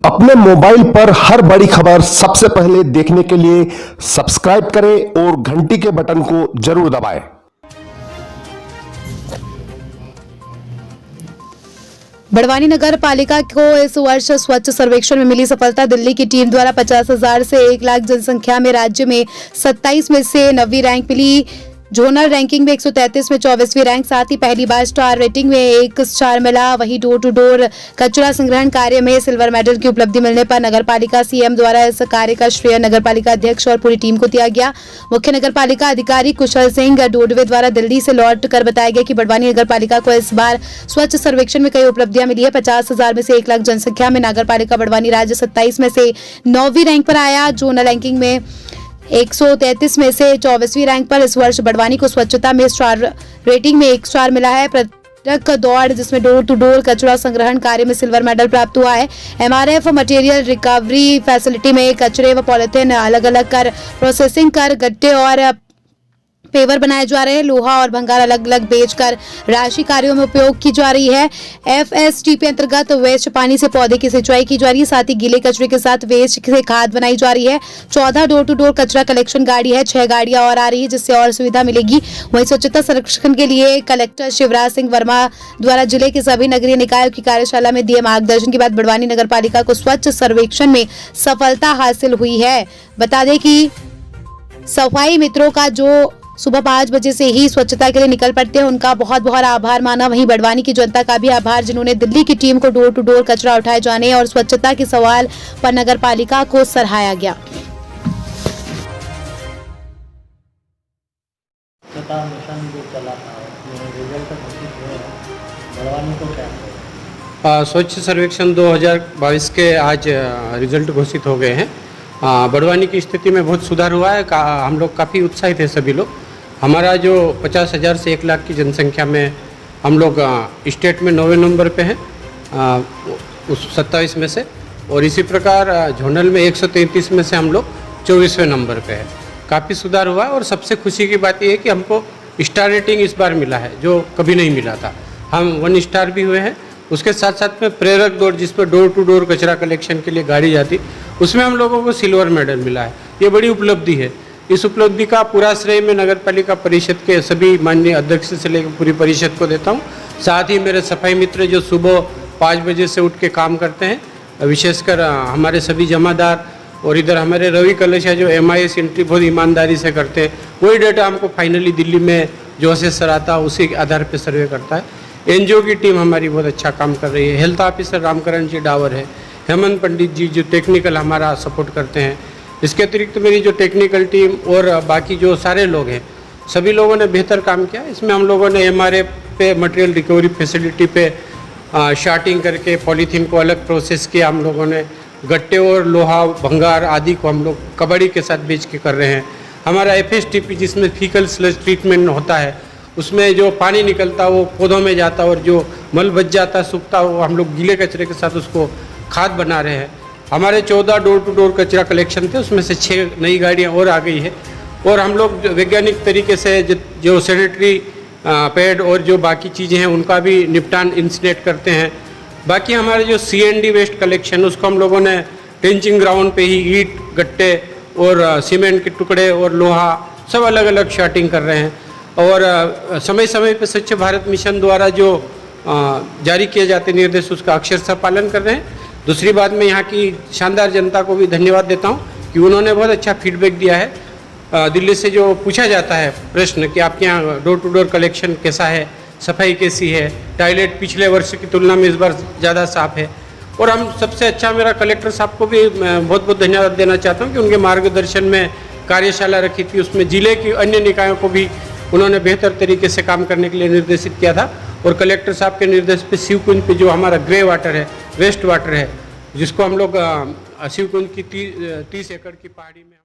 अपने मोबाइल पर हर बड़ी खबर सबसे पहले देखने के लिए सब्सक्राइब करें और घंटी के बटन को जरूर दबाएं। बड़वानी नगर पालिका को इस वर्ष स्वच्छ सर्वेक्षण में मिली सफलता। दिल्ली की टीम द्वारा 50,000 से 1 लाख जनसंख्या में राज्य में 27 में से 9वीं रैंक मिली। जोनल रैंकिंग में 133 में 24वीं रैंक, साथ ही पहली बार स्टार रेटिंग में 1 स्टार मिला। वहीं डोर टू डोर कचरा संग्रहण कार्य में सिल्वर मेडल की उपलब्धि मिलने पर नगर पालिका सीएम द्वारा इस कार्य का श्रेय नगर पालिका अध्यक्ष और पूरी टीम को दिया गया। मुख्य नगर पालिका अधिकारी कुशल सिंह डोडवे द्वारा दिल्ली से लौट कर बताया गया कि बड़वानी नगर पालिका को इस बार स्वच्छ सर्वेक्षण में कई उपलब्धियां मिली है। 50,000 में से 1 लाख जनसंख्या में नगर पालिका बड़वानी राज्य 27 में से 9वीं रैंक पर आया। जोनल रैंकिंग में 133 में से 24वीं रैंक पर इस वर्ष बड़वानी को स्वच्छता में स्टार रेटिंग में 1 स्टार मिला है। ट्रक दौड़ जिसमें डोर टू डोर कचरा संग्रहण कार्य में सिल्वर मेडल प्राप्त हुआ है। एमआरएफ मटेरियल रिकवरी फैसिलिटी में कचरे व पॉलिथीन अलग अलग कर प्रोसेसिंग कर गट्टे और पेवर बनाए जा रहे हैं। लोहा और भंगार अलग अलग बेचकर राशि कार्यों में उपयोग की जा रही है। एफएसटीपी अंतर्गत वेस्ट पानी से पौधे की सिंचाई की जा रही है। साथ ही गीले कचरे के साथ वेस्ट से खाद बनाई जा रही है। 14 डोर टू डोर कचरा कलेक्शन गाड़ी है, 6 गाड़ियां और आ रही है जिससे और सुविधा मिलेगी। वहीं स्वच्छता संरक्षण के लिए कलेक्टर शिवराज सिंह वर्मा द्वारा जिले के सभी नगरीय निकायों की कार्यशाला में दिए मार्गदर्शन के बाद बड़वानी नगर पालिका को स्वच्छ सर्वेक्षण में सफलता हासिल हुई है। बता दें कि सफाई मित्रों का जो सुबह 5 बजे से ही स्वच्छता के लिए निकल पड़ते हैं, उनका बहुत बहुत आभार माना। वहीं बड़वानी की जनता का भी आभार जिन्होंने दिल्ली की टीम को डोर टू डोर कचरा उठाए जाने और स्वच्छता के सवाल पर नगर पालिका को सराहाया गया। मिशन जो चला था रिजल्ट घोषित हुए हैं, बड़वानी को क्या स्वच्छ सर्वेक्षण 2022 के आज रिजल्ट घोषित हो गए हैं। बड़वानी की स्थिति में बहुत सुधार हुआ है। हम लोग काफ़ी उत्साहित हैं सभी लोग। हमारा जो 50,000 से 1 लाख की जनसंख्या में हम लोग स्टेट में 9वें नंबर पे हैं उस 27 में से, और इसी प्रकार जोनल में 133 में से हम लोग 24वें नंबर पे है। काफ़ी सुधार हुआ है और सबसे खुशी की बात यह है कि हमको स्टार रेटिंग इस बार मिला है जो कभी नहीं मिला था। हम 1 स्टार भी हुए हैं। उसके साथ साथ में प्रेरक दौड़ जिस पर डोर टू डोर कचरा कलेक्शन के लिए गाड़ी जाती, उसमें हम लोगों को सिल्वर मेडल मिला है। ये बड़ी उपलब्धि है। इस उपलब्धि का पूरा श्रेय मैं नगर पालिका परिषद के सभी माननीय अध्यक्ष से लेकर पूरी परिषद को देता हूँ। साथ ही मेरे सफाई मित्र जो सुबह 5 बजे से उठ के काम करते हैं, विशेषकर हमारे सभी जमादार, और इधर हमारे रवि कलशा जो MIS एंट्री बहुत ईमानदारी से करते हैं। वही डेटा हमको फाइनली दिल्ली में जो असेसर आता उसी के आधार पर सर्वे करता है। NGO की टीम हमारी बहुत अच्छा काम कर रही है। हेल्थ ऑफिसर रामकरण जी डावर है, हेमंत पंडित जी जो टेक्निकल हमारा सपोर्ट करते हैं। इसके अतिरिक्त मेरी जो टेक्निकल टीम और बाकी जो सारे लोग हैं, सभी लोगों ने बेहतर काम किया। इसमें हम लोगों ने MRF पे मटेरियल रिकवरी फैसिलिटी पे शार्टिंग करके पॉलीथीन को अलग प्रोसेस किया। हम लोगों ने गट्टे और लोहा भंगार आदि को हम लोग कबाड़ी के साथ बेच के कर रहे हैं। हमारा FSTP जिसमें फीकल स्लज ट्रीटमेंट होता है, उसमें जो पानी निकलता वो पौधों में जाता और जो मल बच जाता सूखता वो हम लोग गीले कचरे के साथ उसको खाद बना रहे हैं। हमारे 14 डोर टू डोर कचरा कलेक्शन थे, उसमें से 6 नई गाड़ियाँ और आ गई है। और हम लोग वैज्ञानिक तरीके से जो सैनिटरी पैड और जो बाकी चीज़ें हैं उनका भी निपटान इंसिनेट करते हैं। बाकी हमारे जो CND वेस्ट कलेक्शन उसको हम लोगों ने टेंचिंग ग्राउंड पे ही ईंट गट्टे और सीमेंट के टुकड़े और लोहा सब अलग अलग शार्टिंग कर रहे हैं। और समय समय पर स्वच्छ भारत मिशन द्वारा जो जारी किए जाते निर्देश उसका अक्षरशः पालन कर रहे हैं। दूसरी बात मैं यहाँ की शानदार जनता को भी धन्यवाद देता हूँ कि उन्होंने बहुत अच्छा फीडबैक दिया है। दिल्ली से जो पूछा जाता है प्रश्न कि आपके यहाँ डोर टू डोर कलेक्शन कैसा है, सफाई कैसी है, टॉयलेट पिछले वर्ष की तुलना में इस बार ज़्यादा साफ है। और हम सबसे अच्छा मेरा कलेक्टर साहब को भी बहुत बहुत धन्यवाद देना चाहता हूँ कि उनके मार्गदर्शन में कार्यशाला रखी थी, उसमें जिले की अन्य निकायों को भी उन्होंने बेहतर तरीके से काम करने के लिए निर्देशित किया था। और कलेक्टर साहब के निर्देश पे शिवकुंज पे जो हमारा ग्रे वाटर है, वेस्ट वाटर है, जिसको हम लोग शिवकुंज की 30 एकड़ की पहाड़ी में